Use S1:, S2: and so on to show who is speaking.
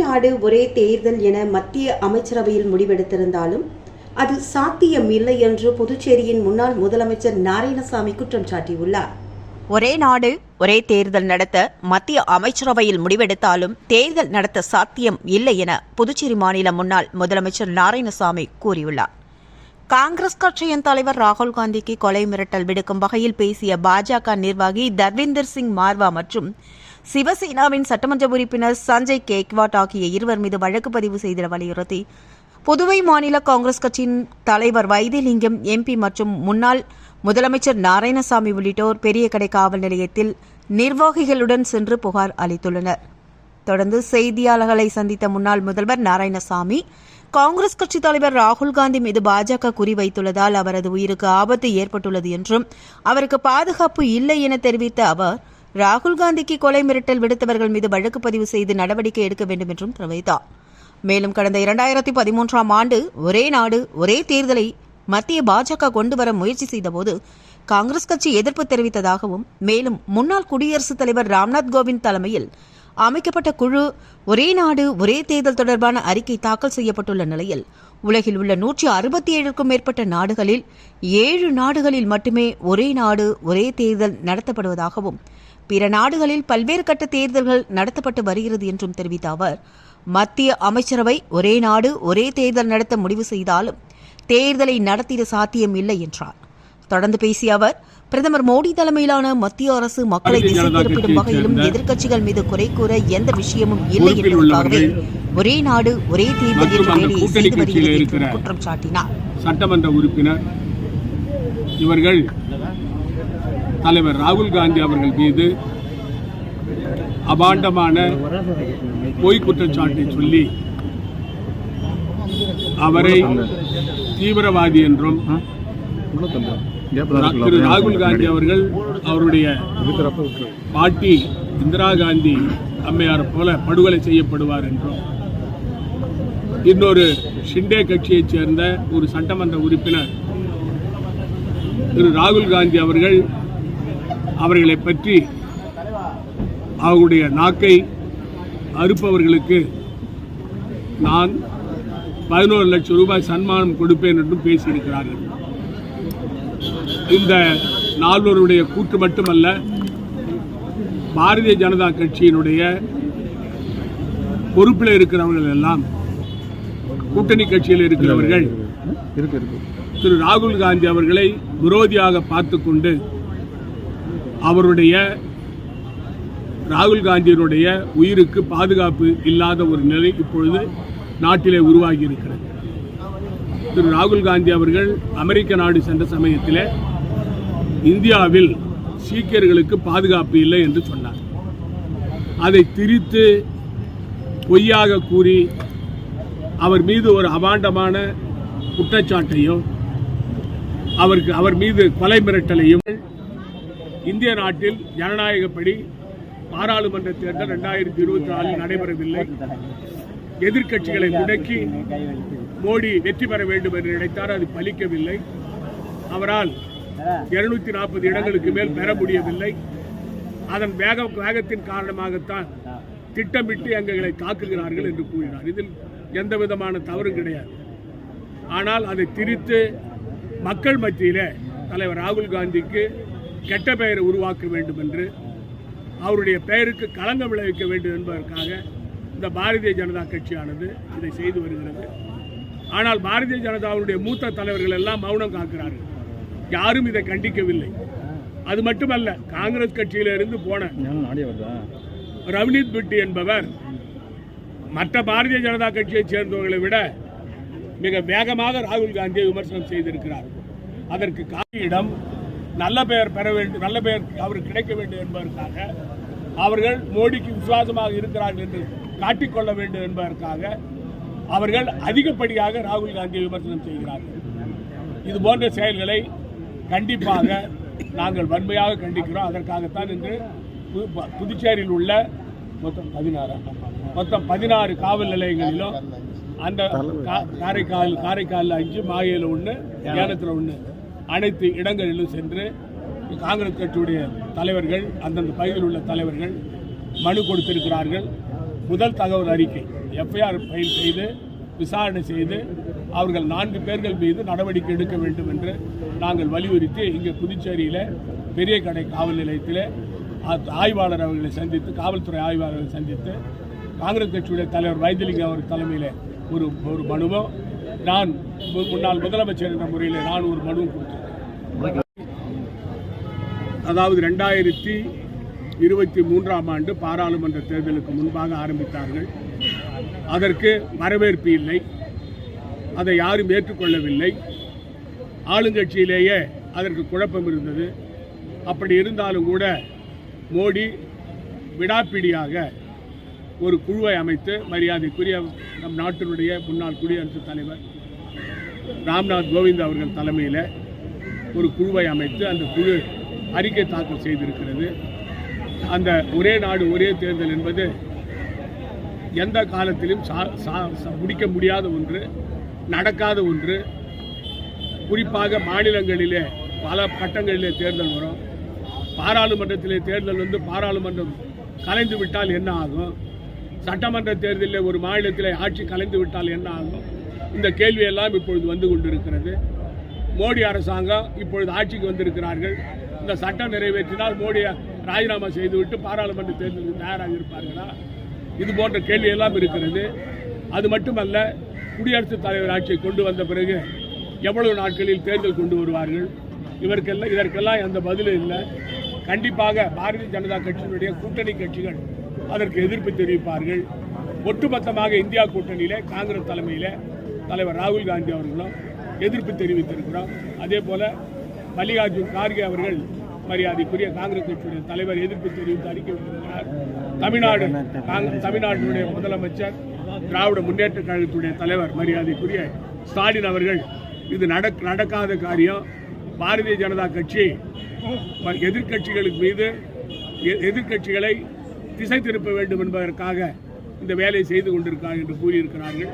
S1: நாடு ஒரே தேர்தல் என மத்திய அமைச்சரவையில் முடிவெடுத்திருந்தாலும் அது சாத்தியமில்லை என்று புதுச்சேரியின் முன்னாள் முதலமைச்சர் நாராயணசாமி குற்றம் சாட்டியுள்ளார்.
S2: ஒரே நாடு ஒரே தேர்தல் நடத்த மத்திய அமைச்சரவையில் முடிவெடுத்தாலும் தேர்தல் நடத்த சாத்தியம் இல்லை என புதுச்சேரி மாநில முன்னாள் முதலமைச்சர் நாராயணசாமி கூறியுள்ளார். காங்கிரஸ் கட்சியின் தலைவர் ராகுல் காந்திக்கு கொலை மிரட்டல் விடுக்கும் வகையில் பேசிய பாஜக நிர்வாகி தர்விந்தர் சிங் மார்வா மற்றும் சிவசேனாவின் சட்டமன்ற உறுப்பினர் சஞ்சய் கேக்வாட் ஆகிய இருவர் மீது வழக்கு பதிவு செய்திட வலியுறுத்தி புதுவை மாநில காங்கிரஸ் கட்சியின் தலைவர் வைத்திலிங்கம் எம்பி மற்றும் முன்னாள் முதலமைச்சர் நாராயணசாமி உள்ளிட்டோர் பெரியகடை காவல் நிலையத்தில் நிர்வாகிகளுடன் சென்று புகார் அளித்துள்ளனர். தொடர்ந்து செய்தியாளர்களை சந்தித்த முன்னாள் முதல்வர் நாராயணசாமி காங்கிரஸ் கட்சித் தலைவர் ராகுல் காந்தி மீது பாஜக குறிவைத்துள்ளதால் அவரது உயிருக்கு ஆபத்து ஏற்பட்டுள்ளது என்றும் அவருக்கு பாதுகாப்பு இல்லை என தெரிவித்த அவர் ராகுல் காந்திக்கு கொலை மிரட்டல் விடுத்தவர்கள் மீது வழக்கு பதிவு செய்து நடவடிக்கை எடுக்க வேண்டும் என்றும் தெரிவித்தார். மேலும் கடந்த 2013ஆம் ஆண்டு ஒரே நாடு ஒரே தேர்தலை மத்திய பாஜக கொண்டுவர முயற்சி செய்தபோது காங்கிரஸ் கட்சி எதிர்ப்பு தெரிவித்ததாகவும் மேலும் முன்னாள் குடியரசுத் தலைவர் ராம்நாத் கோவிந்த் தலைமையில் அமைக்கப்பட்ட குழு ஒரே நாடு ஒரே தேர்தல் தொடர்பான அறிக்கை தாக்கல் செய்யப்பட்டுள்ள நிலையில் உலகில் உள்ள 167க்கும் மேற்பட்ட நாடுகளில் 7 நாடுகளில் மட்டுமே ஒரே நாடு ஒரே தேர்தல் நடத்தப்படுவதாகவும் பிற நாடுகளில் பல்வேறு கட்ட தேர்தல்கள் நடத்தப்பட்டு வருகிறது என்றும் தெரிவித்த அவர் மத்திய அமைச்சரவை ஒரே நாடு ஒரே தேர்தல் நடத்த முடிவு செய்தாலும் தேர்தலை நடத்திட சாத்தியம் இல்லை என்றார். தொடர்ந்து பேசிய அவர் பிரதமர் மோடி தலைமையிலான மத்திய அரசு மக்களை திசை திருப்பிடும் வகையிலும் எதிர்க்கட்சிகள் மீது குறை கூற எந்த விஷயமும் இல்லை என்பதற்காகவே ஒரே நாடு ஒரே தேர்தல் என்ற வேலையை செய்து வருகிறது என்று குற்றம் சாட்டினார்.
S3: சட்டமன்ற உறுப்பினர் இவர்கள் தலைவர் ராகுல் காந்தி அவர்கள் மீது அபாண்டமான பொய் குற்றச்சாட்டை சொல்லி அவரை தீவிரவாதி என்றும் திரு ராகுல் காந்தி அவர்கள் அவருடைய பாட்டி இந்திரா காந்தி அம்மையார் போல படுகொலை செய்யப்படுவார் என்றும் இன்னொரு ஷிண்டே கட்சியைச் சேர்ந்த ஒரு சட்டமன்ற உறுப்பினர் திரு ராகுல் காந்தி அவர்களை பற்றி அவருடைய நாக்கை அறுப்பவர்களுக்கு நான் 11 லட்சம் ரூபாய் சன்மானம் கொடுப்பேன் என்றும் பேசியிருக்கிறார்கள். இந்த நால்வருடைய கூற்று மட்டுமல்ல, பாரதிய ஜனதா கட்சியினுடைய பொறுப்பில் இருக்கிறவர்கள் எல்லாம் கூட்டணி கட்சியில் இருக்கிறவர்கள் திரு ராகுல் காந்தி அவர்களை விரோதியாக பார்த்துக்கொண்டு அவருடைய ராகுல் காந்தியினுடைய உயிருக்கு பாதுகாப்பு இல்லாத ஒரு நிலை இப்பொழுது நாட்டிலே உருவாகி இருக்கிறது. திரு ராகுல் காந்தி அவர்கள் அமெரிக்க நாடு சென்ற சமயத்தில் இந்தியாவில் சீக்கியர்களுக்கு பாதுகாப்பு இல்லை என்று சொன்னார். அதை திரித்து பொய்யாக கூறி அவர் மீது ஒரு அபாண்டமான குற்றச்சாட்டையும் அவர் மீது கொலை மிரட்டலையும் இந்திய நாட்டில் ஜனநாயகப்படி பாராளுமன்ற தேர்தல் 2024 நடைபெறவில்லை. எதிர்க்கட்சிகளை முடக்கி மோடி வெற்றி பெற வேண்டும் என்று நினைத்தார். அது பலிக்கவில்லை. அவரால் 240 இடங்களுக்கு மேல் பெற முடியவில்லை. அதன் வேகத்தின் காரணமாகத்தான் திட்டமிட்டு எங்களை தாக்குகிறார்கள் என்று கூறினார். இதில் எந்த விதமான தவறும் கிடையாது. ஆனால் அதை திரித்து மக்கள் மத்தியில் தலைவர் ராகுல் காந்திக்கு கெட்ட பெயரை உருவாக்க வேண்டும் என்று அவருடைய பெயருக்கு களங்கம் விளைவிக்க வேண்டும் என்பதற்காக இந்த பாரதிய ஜனதா கட்சியானது இதை செய்து வருகிறது. ஆனால் பாரதிய ஜனதாவுடைய மூத்த தலைவர்கள் எல்லாம் மௌனம் காக்கிறார்கள். யாரும் இதை கண்டிக்கவில்லை. அது மட்டுமல்ல, காங்கிரஸ் கட்சியிலிருந்து போன ரவ்னீத் பிட்டி என்பவர் மற்ற பாரதிய ஜனதா கட்சியைச் சேர்ந்தவர்களை விட மிக வேகமாக ராகுல் காந்தியை விமர்சனம் செய்திருக்கிறார். அதற்கு காந்தியிடம் நல்ல பெயர் பெற வேண்டும், நல்ல பெயர் அவருக்கு கிடைக்க வேண்டும் என்பதற்காக அவர்கள் மோடிக்கு விசுவாசமாக இருக்கிறார்கள் என்று காட்டிக்கொள்ள வேண்டும் என்பதற்காக அவர்கள் அதிகப்படியாக ராகுல் காந்தியை விமர்சனம் செய்கிறார்கள். இது போன்ற செயல்களை கண்டிப்பாக நாங்கள் வன்மையாக கண்டிக்கிறோம். அதற்காகத்தான் இன்று புதுச்சேரியில் உள்ள மொத்தம் 16 காவல் நிலையங்களிலும் அந்த காரைக்காலில் 5, மாஹேயில் 1, ஏலத்தில் 1 அனைத்து இடங்களிலும் சென்று காங்கிரஸ் கட்சியுடைய தலைவர்கள் அந்தந்த பகுதியில் உள்ள தலைவர்கள் மனு கொடுத்திருக்கிறார்கள். முதல் தகவல் அறிக்கை எஃப்ஐஆர் ஃபைல் செய்து விசாரணை செய்து அவர்கள் 4 பேர்கள் மீது நடவடிக்கை எடுக்க வேண்டும் என்று நாங்கள் வலியுறுத்தி இங்கே புதுச்சேரியில் பெரிய கடை காவல் நிலையத்தில் ஆய்வாளர் அவர்களை சந்தித்து காவல்துறை ஆய்வாளர்களை சந்தித்து காங்கிரஸ் கட்சியுடைய தலைவர் வைத்திலிங்கம் அவர் தலைமையில் ஒரு மனுவும் நான் முன்னாள் முதலமைச்சர் என்ற முறையில் நான் ஒரு மனுவும் கொடுத்தேன். அதாவது 2023ஆம் ஆண்டு பாராளுமன்ற தேர்தலுக்கு முன்பாக ஆரம்பித்தார்கள். அதற்கு வரவேற்பு இல்லை, அதை யாரும் ஏற்றுக்கொள்ளவில்லை. ஆளுங்கட்சியிலேயே அதற்கு குழப்பம் இருந்தது. அப்படி இருந்தாலும் கூட மோடி விடாப்பிடியாக ஒரு குழுவை அமைத்து மரியாதைக்குரிய நம் நாட்டினுடைய முன்னாள் குடியரசுத் தலைவர் ராம்நாத் கோவிந்த் அவர்கள் தலைமையில் ஒரு குழுவை அமைத்து அந்த குழு அறிக்கை தாக்கல் செய்திருக்கிறது. அந்த ஒரே நாடு ஒரே தேர்தல் என்பது எந்த காலத்திலும் முடிக்க முடியாத ஒன்று, நடக்காத ஒன்று. குறிப்பாக மாநிலங்களிலே பல கட்டங்களிலே தேர்தல் வரும். பாராளுமன்றத்திலே தேர்தல் வந்து பாராளுமன்றம் கலைந்து விட்டால் என்ன ஆகும்? சட்டமன்ற தேர்தலில் ஒரு மாநிலத்திலே ஆட்சி கலைந்து விட்டால் என்ன ஆகும்? இந்த கேள்வியெல்லாம் இப்பொழுது வந்து கொண்டிருக்கிறது. மோடி அரசாங்கம் இப்பொழுது ஆட்சிக்கு வந்திருக்கிறார்கள். இந்த சட்டம் நிறைவேற்றினால் மோடியை ராஜினாமா செய்துவிட்டு பாராளுமன்ற தேர்தலுக்கு தயாராக இருப்பார்களா? இது போன்ற கேள்வியெல்லாம் இருக்கிறது. அது மட்டுமல்ல, குடியரசுத் தலைவர் ஆட்சியை கொண்டு வந்த பிறகு எவ்வளவு நாட்களில் தேர்தல் கொண்டு வருவார்கள்? இதற்கெல்லாம் எந்த பதிலும் இல்லை. கண்டிப்பாக பாரதிய ஜனதா கட்சியினுடைய கூட்டணி கட்சிகள் அதற்கு எதிர்ப்பு தெரிவிப்பார்கள். ஒட்டுமொத்தமாக இந்தியா கூட்டணியிலே காங்கிரஸ் தலைமையில் தலைவர் ராகுல் காந்தி அவர்களும் எதிர்ப்பு தெரிவித்திருக்கிறோம். அதே போல மல்லிகார்ஜுன் கார்கே அவர்கள் மரியாதைக்குரிய காங்கிரஸ் கட்சியுடைய தலைவர் எதிர்ப்பு தெரிவித்து அறிக்கை விட்டிருக்கிறார். தமிழ்நாட்டினுடைய முதலமைச்சர் திராவிட முன்னேற்ற கழகத்துடைய தலைவர் மரியாதைக்குரிய ஸ்டாலின் அவர்கள் இது நடக்காத காரியம், பாரதிய ஜனதா கட்சி எதிர்க்கட்சிகளை திசை திருப்ப வேண்டும் என்பதற்காக இந்த வேலையை செய்து கொண்டிருக்கிறார் என்று கூறியிருக்கிறார்கள்.